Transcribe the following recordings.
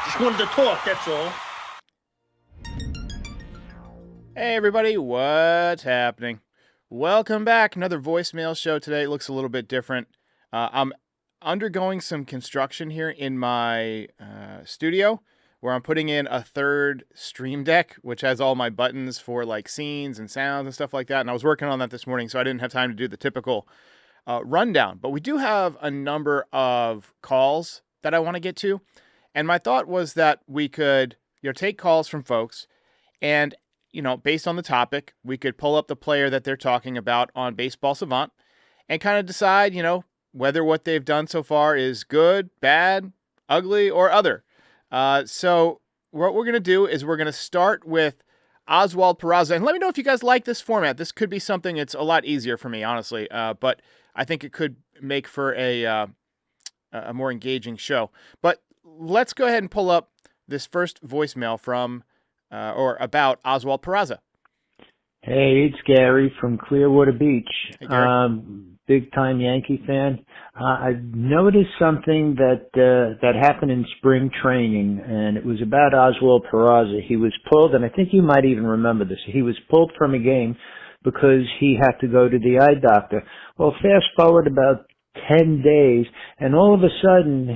Just wanted to talk, that's all. Hey everybody, what's happening? Welcome back. Another voicemail show today. It looks a little bit different. I'm undergoing some construction here in my studio where I'm putting in a third stream deck, which has all my buttons for like scenes and sounds and stuff like that. And I was working on that this morning, so I didn't have time to do the typical rundown. But we do have a number of calls that I want to get to. And my thought was that we could, take calls from folks and based on the topic, we could pull up the player that they're talking about on Baseball Savant and kind of decide, whether what they've done so far is good, bad, ugly, or other. So what we're going to do is we're going to start with Oswaldo Peraza. And let me know if you guys like this format. This could be something that's a lot easier for me, honestly. But I think it could make for a more engaging show. But let's go ahead and pull up this first voicemail from or about Oswaldo Peraza. Hey, it's Gary from Clearwater Beach. Hey, Gary. Big time Yankee fan. I noticed something that happened in spring training, and it was about Oswaldo Peraza. He was pulled, and I think you might even remember this. He was pulled from a game because he had to go to the eye doctor. Well, fast forward about 10 days, and all of a sudden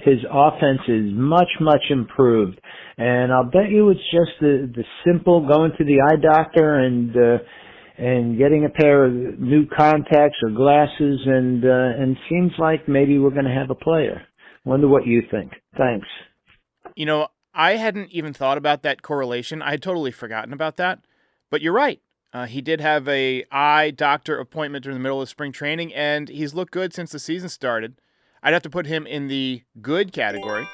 his offense is much improved. And I'll bet you it's just the simple going to the eye doctor and getting a pair of new contacts or glasses, and seems like maybe we're going to have a player. Wonder what you think. Thanks. I hadn't even thought about that correlation. I had totally forgotten about that. But you're right. He did have a eye doctor appointment during the middle of spring training, and he's looked good since the season started. I'd have to put him in the good category.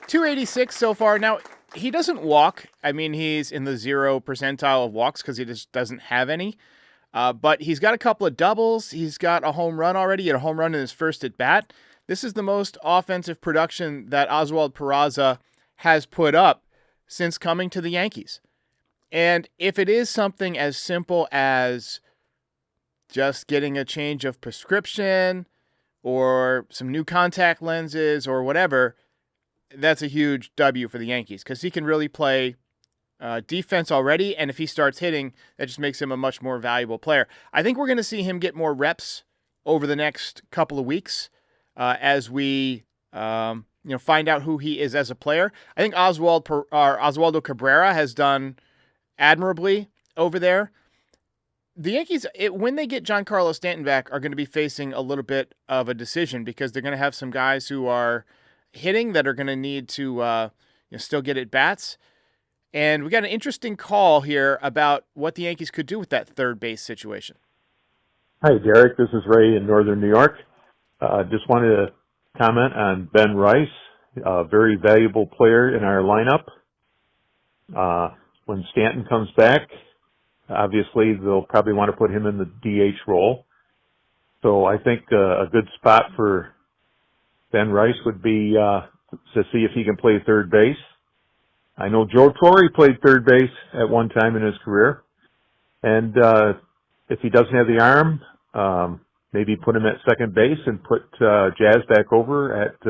286 so far. Now, he doesn't walk. I mean, he's in the 0 percentile of walks because he just doesn't have any. But he's got a couple of doubles. He's got a home run already. He had a home run in his first at bat. This is the most offensive production that Oswaldo Peraza has put up since coming to the Yankees. And if it is something as simple as just getting a change of prescription or some new contact lenses or whatever, that's a huge W for the Yankees because he can really play defense already. And if he starts hitting, that just makes him a much more valuable player. I think we're going to see him get more reps over the next couple of weeks as we find out who he is as a player. I think Oswaldo Cabrera has done admirably over there. The Yankees, when they get Giancarlo Stanton back, are going to be facing a little bit of a decision because they're going to have some guys who are hitting that are going to need to still get at bats. And we got an interesting call here about what the Yankees could do with that third base situation. Hi, Derek. This is Ray in Northern New York. Just wanted to comment on Ben Rice, a very valuable player in our lineup. When Stanton comes back, obviously they'll probably want to put him in the DH role. So I think a good spot for Ben Rice would be to see if he can play third base. I know Joe Torre played third base at one time in his career. And if he doesn't have the arm, maybe put him at second base and put Jazz back over at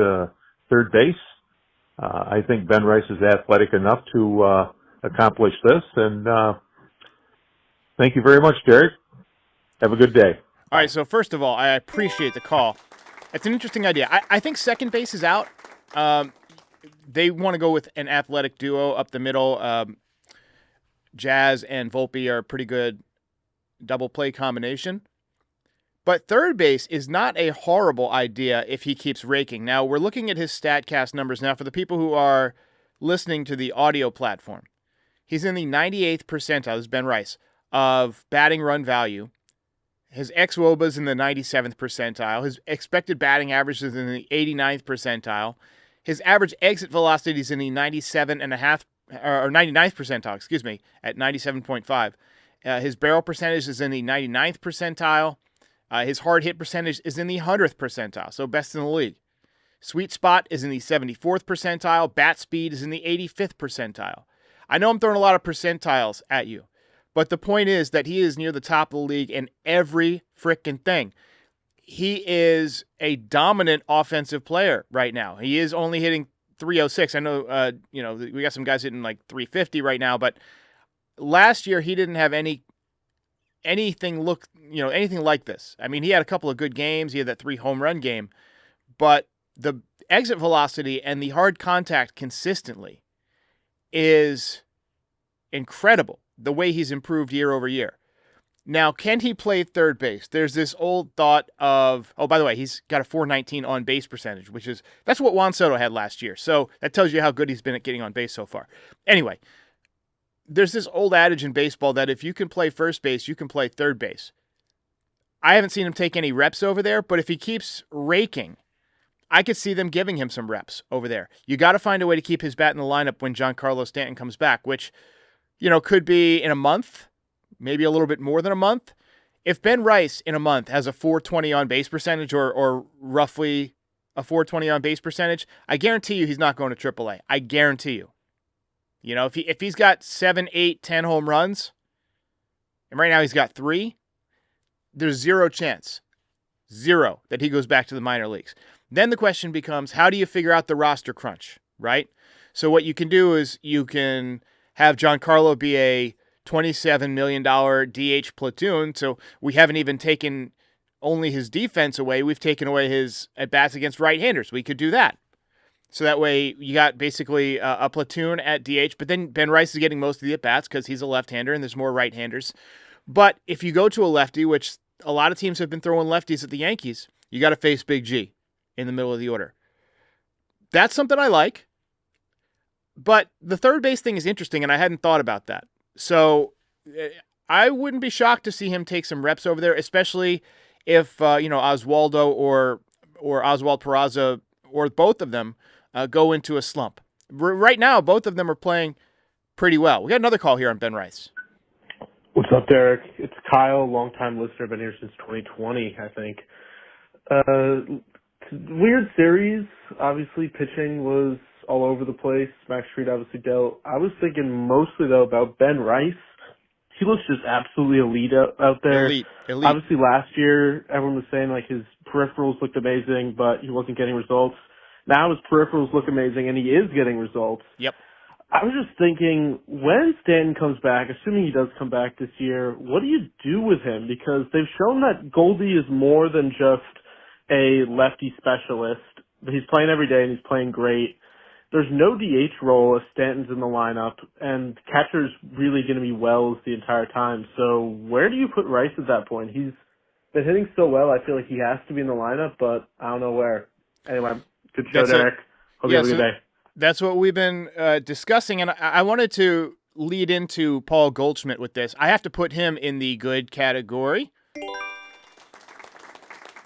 third base. I think Ben Rice is athletic enough to accomplish this. And thank you very much, Derek. Have a good day. All right, so first of all, I appreciate the call. It's an interesting idea. I think second base is out. They want to go with an athletic duo up the middle. Jazz and Volpe are a pretty good double play combination. But third base is not a horrible idea if he keeps raking. Now, we're looking at his StatCast numbers now for the people who are listening to the audio platform. He's in the 98th percentile, this is Ben Rice, of batting run value. His xWOBA is in the 97th percentile. His expected batting average is in the 89th percentile. His average exit velocity is in the 99th percentile, at 97.5. His barrel percentage is in the 99th percentile. His hard hit percentage is in the 100th percentile, so best in the league. Sweet spot is in the 74th percentile. Bat speed is in the 85th percentile. I know I'm throwing a lot of percentiles at you, but the point is that he is near the top of the league in every frickin' thing. he is a dominant offensive player right now. He is only hitting 306. I know, we got some guys hitting like 350 right now, but last year he didn't have anything like this. I mean, he had a couple of good games. He had that 3 home run game, but the exit velocity and the hard contact consistently is incredible, the way he's improved year over year. Now, can he play third base? There's this old thought of, oh, by the way, he's got a 419 on base percentage, that's what Juan Soto had last year. So that tells you how good he's been at getting on base so far. Anyway, there's this old adage in baseball that if you can play first base, you can play third base. I haven't seen him take any reps over there, but if he keeps raking, I could see them giving him some reps over there. You got to find a way to keep his bat in the lineup when Giancarlo Stanton comes back, which, could be in a month, maybe a little bit more than a month. If Ben Rice in a month has a 420 on base percentage or roughly a 420 on base percentage, I guarantee you he's not going to AAA. I guarantee you. If he's got 7, 8, 10 home runs, and right now he's got 3, there's zero chance that he goes back to the minor leagues. Then the question becomes, how do you figure out the roster crunch, right? So what you can do is you can have Giancarlo be a $27 million DH platoon, so we haven't even taken only his defense away, we've taken away his at-bats against right-handers. We could do that. So that way you got basically a platoon at DH, but then Ben Rice is getting most of the at-bats because he's a left-hander and there's more right-handers. But if you go to a lefty, which a lot of teams have been throwing lefties at the Yankees, you got to face Big G in the middle of the order. That's something I like. But the third base thing is interesting, and I hadn't thought about that. So I wouldn't be shocked to see him take some reps over there, especially if, Oswaldo or Oswaldo Peraza or both of them go into a slump. Right now, both of them are playing pretty well. We got another call here on Ben Rice. What's up, Derek? It's Kyle, longtime listener, been here since 2020, I think. Weird series. Obviously, pitching was all over the place. Max Fried obviously dealt. I was thinking mostly, though, about Ben Rice. He looks just absolutely elite out there. Elite. Obviously, last year, everyone was saying, his peripherals looked amazing, but he wasn't getting results. Now his peripherals look amazing, and he is getting results. Yep. I was just thinking, when Stanton comes back, assuming he does come back this year, what do you do with him? Because they've shown that Goldie is more than just a lefty specialist. He's playing every day, and he's playing great. There's no DH role if Stanton's in the lineup, and catcher's really going to be Wells the entire time. So where do you put Rice at that point? He's been hitting so well, I feel like he has to be in the lineup, but I don't know where. Anyway, good show, Derek. Hope you have a good day. That's what we've been discussing, and I wanted to lead into Paul Goldschmidt with this. I have to put him in the good category.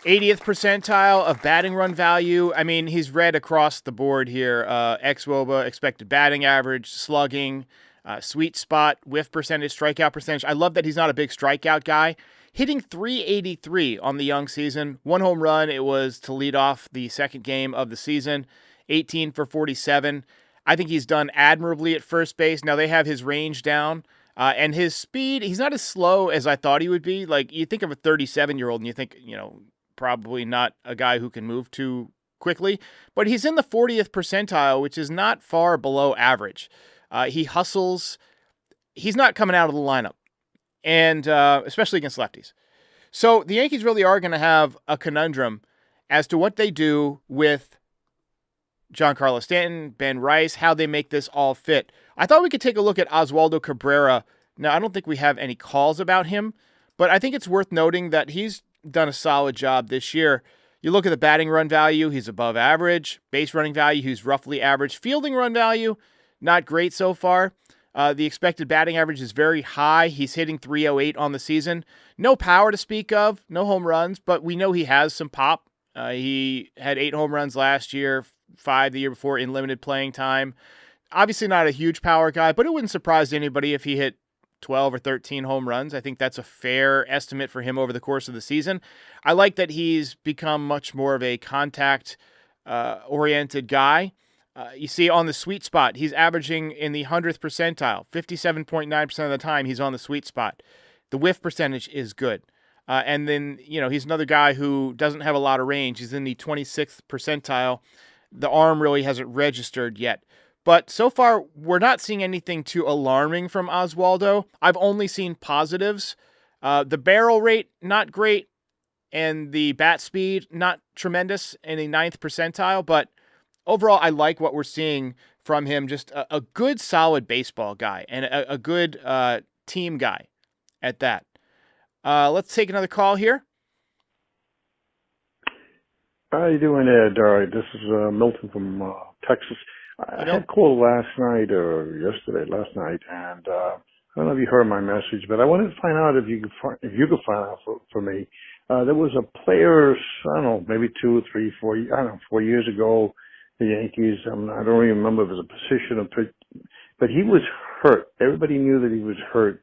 80th percentile of batting run value. I mean, he's read across the board here. xWOBA, expected batting average, slugging, sweet spot, whiff percentage, strikeout percentage. I love that he's not a big strikeout guy. Hitting .383 on the young season. 1 home run. It was to lead off the second game of the season. 18 for 47. I think he's done admirably at first base. Now they have his range down. And his speed, he's not as slow as I thought he would be. Like, you think of a 37-year-old and you think, probably not a guy who can move too quickly. But he's in the 40th percentile, which is not far below average. He hustles. He's not coming out of the lineup, and especially against lefties. So the Yankees really are going to have a conundrum as to what they do with Giancarlo Stanton, Ben Rice, how they make this all fit. I thought we could take a look at Oswaldo Cabrera. Now, I don't think we have any calls about him, but I think it's worth noting that he's done a solid job this year. You look at the batting run value, he's above average. Base running value, he's roughly average. Fielding run value, not great so far. The expected batting average is very high. He's hitting .308 on the season. No power to speak of, no home runs, but we know he has some pop. He had 8 home runs last year, 5 the year before in limited playing time. Obviously not a huge power guy, but it wouldn't surprise anybody if he hit 12 or 13 home runs. I think that's a fair estimate for him over the course of the season. I like that he's become much more of a contact-oriented guy. You see on the sweet spot, he's averaging in the 100th percentile. 57.9% of the time, he's on the sweet spot. The whiff percentage is good. And then, he's another guy who doesn't have a lot of range. He's in the 26th percentile. The arm really hasn't registered yet. But so far, we're not seeing anything too alarming from Oswaldo. I've only seen positives. The barrel rate, not great. And the bat speed, not tremendous in the 9th percentile. But overall, I like what we're seeing from him. Just a good, solid baseball guy and a good team guy at that. Let's take another call here. How you doing there, Dari? This is Milton from Texas. I had called last night or last night, and I don't know if you heard my message, but I wanted to find out if you could find out for me. There was a player, I don't know, maybe 2, 3, 4, 4 years ago, the Yankees. I don't even remember if it was a position of pitch, but he was hurt. Everybody knew that he was hurt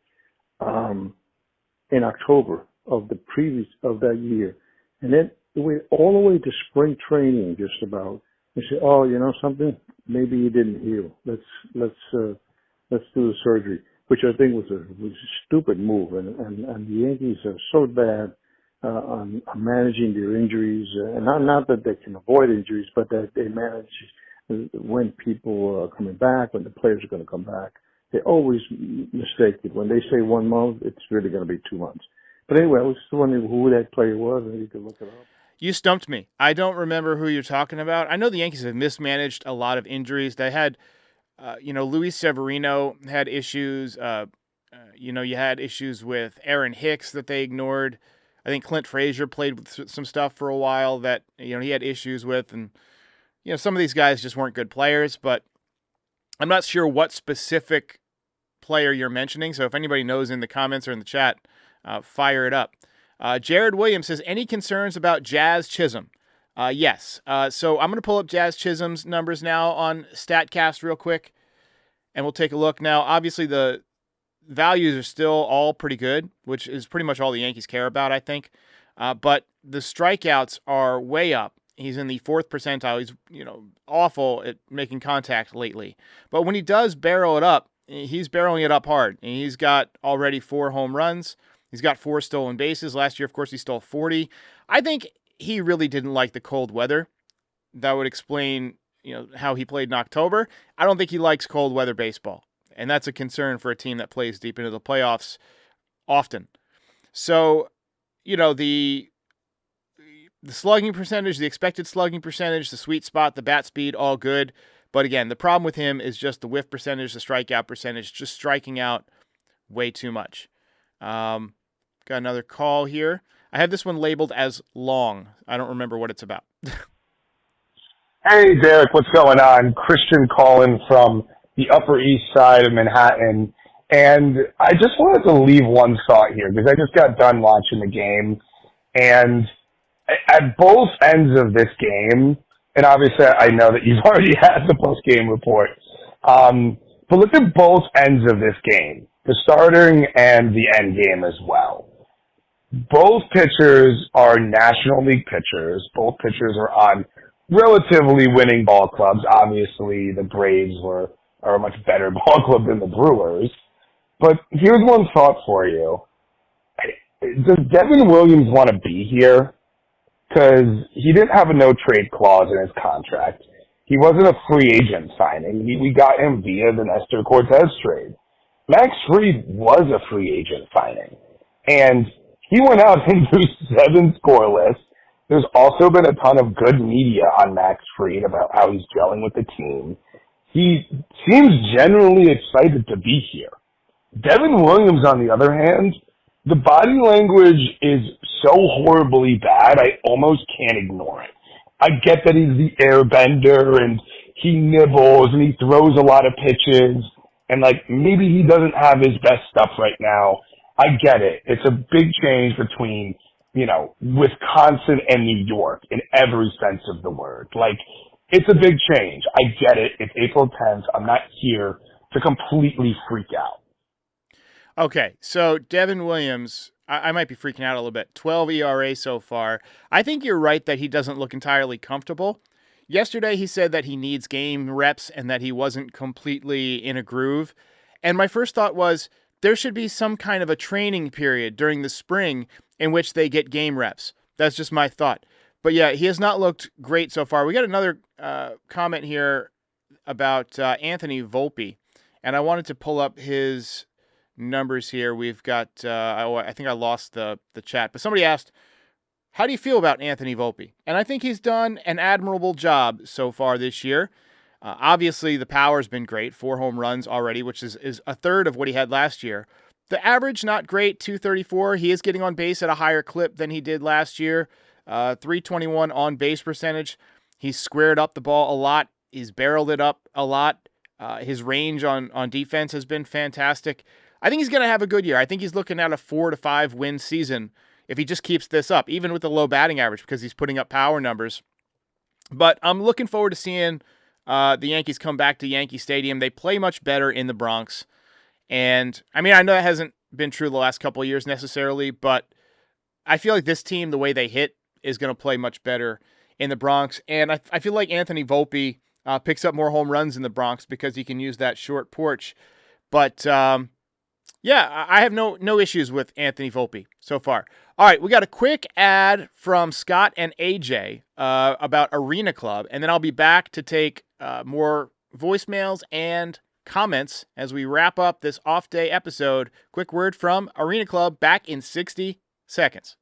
in October of that year, and then it went all the way to spring training, just about. They said, "Oh, you know something? Maybe he didn't heal. Let's do the surgery," which I think was a stupid move. And the Yankees are so bad on managing their injuries, and not that they can avoid injuries, but that they manage when people are coming back, when the players are going to come back. They always mistake it. When they say 1 month, it's really going to be 2 months. But anyway, I was just wondering who that player was, and you could look it up. You stumped me. I don't remember who you're talking about. I know the Yankees have mismanaged a lot of injuries. They had, Luis Severino had issues. You had issues with Aaron Hicks that they ignored. I think Clint Frazier played with some stuff for a while that, he had issues with. And, some of these guys just weren't good players, but I'm not sure what specific player you're mentioning. So if anybody knows in the comments or in the chat, fire it up. Jared Williams says, any concerns about Jazz Chisholm? Yes. So I'm going to pull up Jazz Chisholm's numbers now on StatCast real quick, and we'll take a look. Now, obviously, the values are still all pretty good, which is pretty much all the Yankees care about, I think. But the strikeouts are way up. He's in the 4th percentile. He's, awful at making contact lately. But when he does barrel it up, he's barreling it up hard. And he's got already 4 home runs. He's got 4 stolen bases. Last year, of course, he stole 40. I think he really didn't like the cold weather. That would explain, how he played in October. I don't think he likes cold weather baseball. And that's a concern for a team that plays deep into the playoffs often. So, the slugging percentage, the expected slugging percentage, the sweet spot, the bat speed, all good. But again, the problem with him is just the whiff percentage, the strikeout percentage, just striking out way too much. Got another call here. I have this one labeled as long. I don't remember what it's about. Hey, Derek, what's going on? Christian calling from the Upper East Side of Manhattan. And I just wanted to leave one thought here because I just got done watching the game. And at both ends of this game, and obviously I know that you've already had the post-game report, but look at both ends of this game, the starting and the end game as well. Both pitchers are National League pitchers. Both pitchers are on relatively winning ball clubs. Obviously, the Braves are a much better ball club than the Brewers. But here's one thought for you. Does Devin Williams want to be here? Because he didn't have a no-trade clause in his contract. He wasn't a free agent signing. We got him via the Nestor Cortez trade. Max Fried was a free agent signing. And he went out and threw 7 scoreless. There's also been a ton of good media on Max Fried about how he's gelling with the team. He seems genuinely excited to be here. Devin Williams, on the other hand, the body language is so horribly bad, I almost can't ignore it. I get that he's the airbender and he nibbles and he throws a lot of pitches and maybe he doesn't have his best stuff right now. I get it. It's a big change between, Wisconsin and New York in every sense of the word. It's a big change. I get it. It's April 10th. I'm not here to completely freak out. Okay, so Devin Williams, I might be freaking out a little bit. 12 ERA so far. I think you're right that he doesn't look entirely comfortable. Yesterday he said that he needs game reps and that he wasn't completely in a groove. And my first thought was there should be some kind of a training period during the spring in which they get game reps. That's just my thought. But yeah, he has not looked great so far. We got another comment here about Anthony Volpe, and I wanted to pull up his numbers here. We've got, I think I lost the chat, but somebody asked, how do you feel about Anthony Volpe? And I think he's done an admirable job so far this year. Obviously, the power's been great, 4 home runs already, which is a third of what he had last year. The average, not great, 234. He is getting on base at a higher clip than he did last year. 321 on base percentage. He's squared up the ball a lot. He's barreled it up a lot. His range on defense has been fantastic. I think he's going to have a good year. I think he's looking at a 4 to 5 win season if he just keeps this up, even with the low batting average, because he's putting up power numbers. But I'm looking forward to seeing the Yankees come back to Yankee Stadium. They play much better in the Bronx. And, I mean, I know that hasn't been true the last couple of years necessarily, but I feel like this team, the way they hit, is going to play much better in the Bronx. And I feel like Anthony Volpe picks up more home runs in the Bronx because he can use that short porch. But, yeah, I have no issues with Anthony Volpe so far. All right, we got a quick ad from Scott and AJ about Arena Club, and then I'll be back to take more voicemails and comments as we wrap up this off-day episode. Quick word from Arena Club, back in 60 seconds.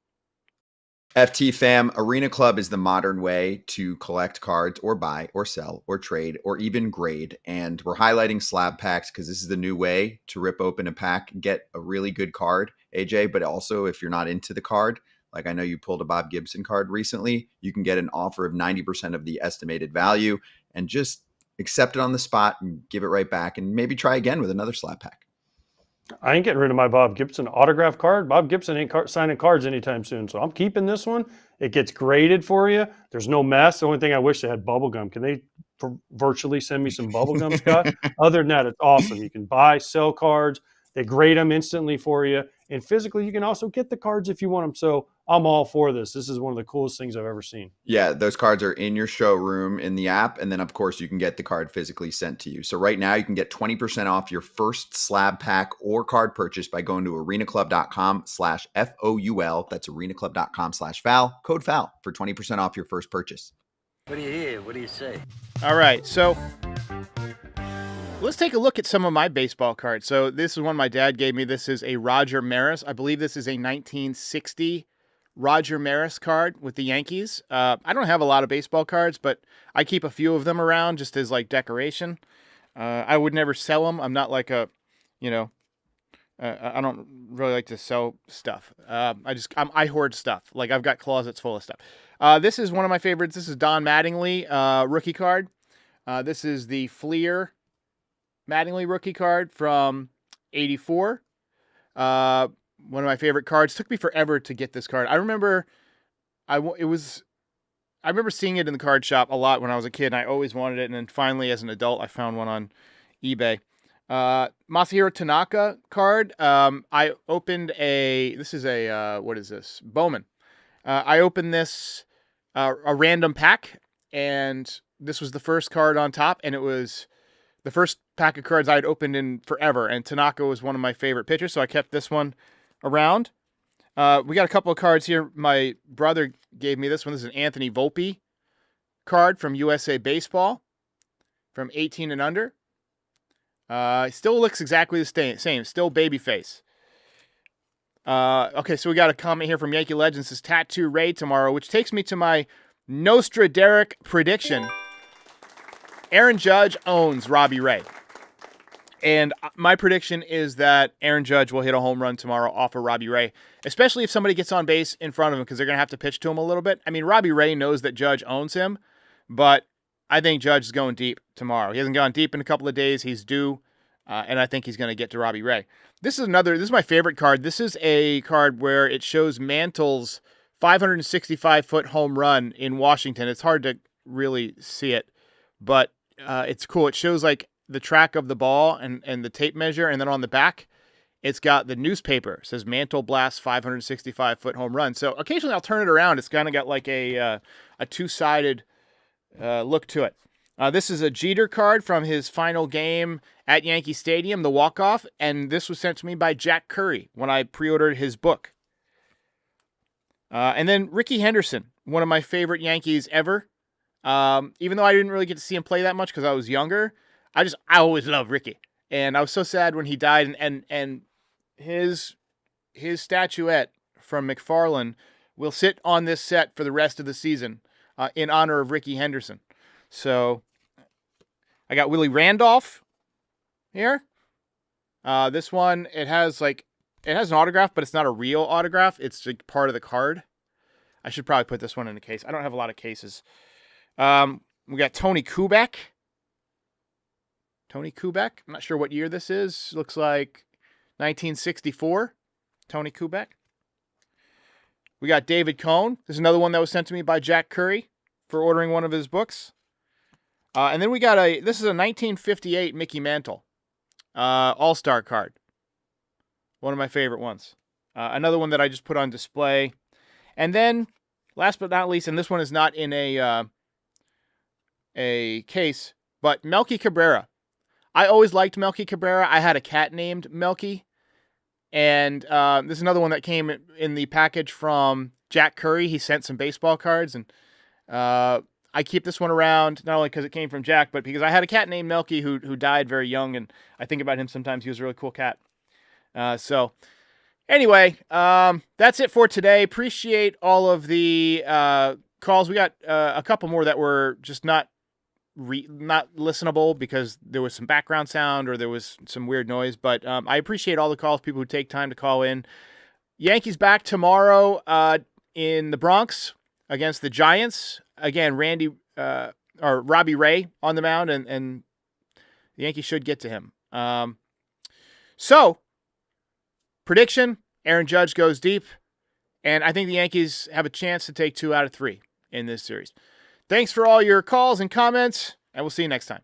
FT fam, Arena Club is the modern way to collect cards or buy or sell or trade or even grade. And we're highlighting slab packs because this is the new way to rip open a pack, get a really good card, AJ. But also, if you're not into the card, like I know you pulled a Bob Gibson card recently, you can get an offer of 90% of the estimated value and just accept it on the spot and give it right back and maybe try again with another slab pack. I ain't getting rid of my Bob Gibson autograph card. Bob Gibson ain't signing cards anytime soon, so I'm keeping this one. It gets graded for you. There's no mess. The only thing I wish they had bubble gum. Can they virtually send me some bubble gum, Scott? Other than that, it's awesome. You can buy, sell cards. They grade them instantly for you. And physically, you can also get the cards if you want them. So I'm all for this. This is one of the coolest things I've ever seen. Yeah, those cards are in your showroom in the app. And then, of course, you can get the card physically sent to you. So right now, you can get 20% off your first slab pack or card purchase by going to arenaclub.com/FOUL. That's arenaclub.com/FOUL. Code FOUL for 20% off your first purchase. What do you hear? What do you say? All right, so let's take a look at some of my baseball cards. So this is one my dad gave me. This is a Roger Maris. I believe this is a 1960 Roger Maris card with the Yankees. I don't have a lot of baseball cards, but I keep a few of them around just as like decoration. I would never sell them. I'm not like a, I don't really like to sell stuff. I hoard stuff. Like I've got closets full of stuff. This is one of my favorites. This is Don Mattingly rookie card. This is the Fleer Mattingly rookie card from '84. One of my favorite cards. Took me forever to get this card. I remember seeing it in the card shop a lot when I was a kid, and I always wanted it. And then finally, as an adult, I found one on eBay. Masahiro Tanaka card. I opened this is a what is this? Bowman. I opened this a random pack, and this was the first card on top, and it was the first pack of cards I'd opened in forever, and Tanaka was one of my favorite pitchers, so I kept this one around. We got a couple of cards here. My brother gave me this one. This is an Anthony Volpe card from USA Baseball from 18 and under. Still looks exactly the same. Still baby face. Okay, so we got a comment here from Yankee Legends. This is Tattoo Ray tomorrow, which takes me to my Nostra Derek prediction. Aaron Judge owns Robbie Ray. And my prediction is that Aaron Judge will hit a home run tomorrow off of Robbie Ray, especially if somebody gets on base in front of him because they're going to have to pitch to him a little bit. I mean, Robbie Ray knows that Judge owns him, but I think Judge is going deep tomorrow. He hasn't gone deep in a couple of days. He's due, and I think he's going to get to Robbie Ray. This is my favorite card. This is a card where it shows Mantle's 565-foot home run in Washington. It's hard to really see it, but it's cool. It shows like the track of the ball and the tape measure, and then on the back, it's got the newspaper. It says Mantle blasts 565-foot home run. So occasionally I'll turn it around. It's kind of got like a two-sided look to it. This is a Jeter card from his final game at Yankee Stadium, the walk-off, and this was sent to me by Jack Curry when I pre-ordered his book. And then Ricky Henderson, one of my favorite Yankees ever. Even though I didn't really get to see him play that much because I was younger, I always loved Ricky. And I was so sad when he died. And his statuette from McFarlane will sit on this set for the rest of the season in honor of Ricky Henderson. So I got Willie Randolph here. This one, it has an autograph, but it's not a real autograph. It's like part of the card. I should probably put this one in a case. I don't have a lot of cases. We got Tony Kubek. I'm not sure what year this is. Looks like 1964. Tony Kubek. We got David Cohn. This is another one that was sent to me by Jack Curry for ordering one of his books. And then we got this is a 1958 Mickey Mantle All-Star card. One of my favorite ones. Another one that I just put on display. And then, last but not least, and this one is not in a case, but Melky Cabrera. I always liked Melky Cabrera. I had a cat named Melky. And this is another one that came in the package from Jack Curry. He sent some baseball cards, and I keep this one around, not only because it came from Jack, but because I had a cat named Melky who died very young, and I think about him sometimes. He was a really cool cat. So anyway, that's it for today. Appreciate all of the calls. We got a couple more that were just not listenable because there was some background sound or there was some weird noise. But I appreciate all the calls, people who take time to call in. Yankees back tomorrow in the Bronx against the Giants. Again, Robbie Ray on the mound, and the Yankees should get to him. So, prediction, Aaron Judge goes deep, and I think the Yankees have a chance to take 2 out of 3 in this series. Thanks for all your calls and comments, and we'll see you next time.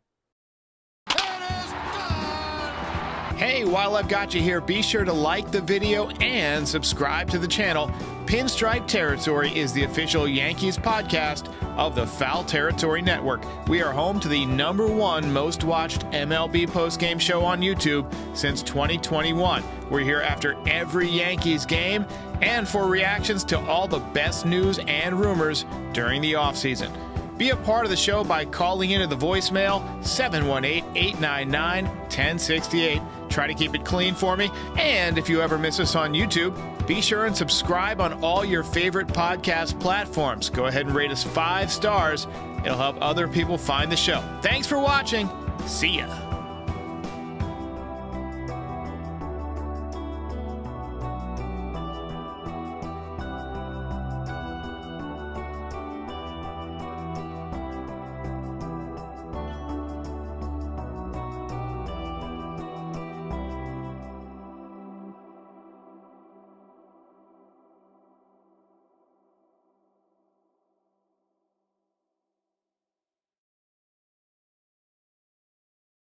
Hey, while I've got you here, be sure to like the video and subscribe to the channel. Pinstripe Territory is the official Yankees podcast of the Foul Territory Network. We are home to the #1 most watched MLB postgame show on YouTube since 2021. We're here after every Yankees game and for reactions to all the best news and rumors during the offseason. Be a part of the show by calling into the voicemail 718-899-1068. Try to keep it clean for me. And if you ever miss us on YouTube, be sure and subscribe on all your favorite podcast platforms. Go ahead and rate us 5 stars. It'll help other people find the show. Thanks for watching. See ya.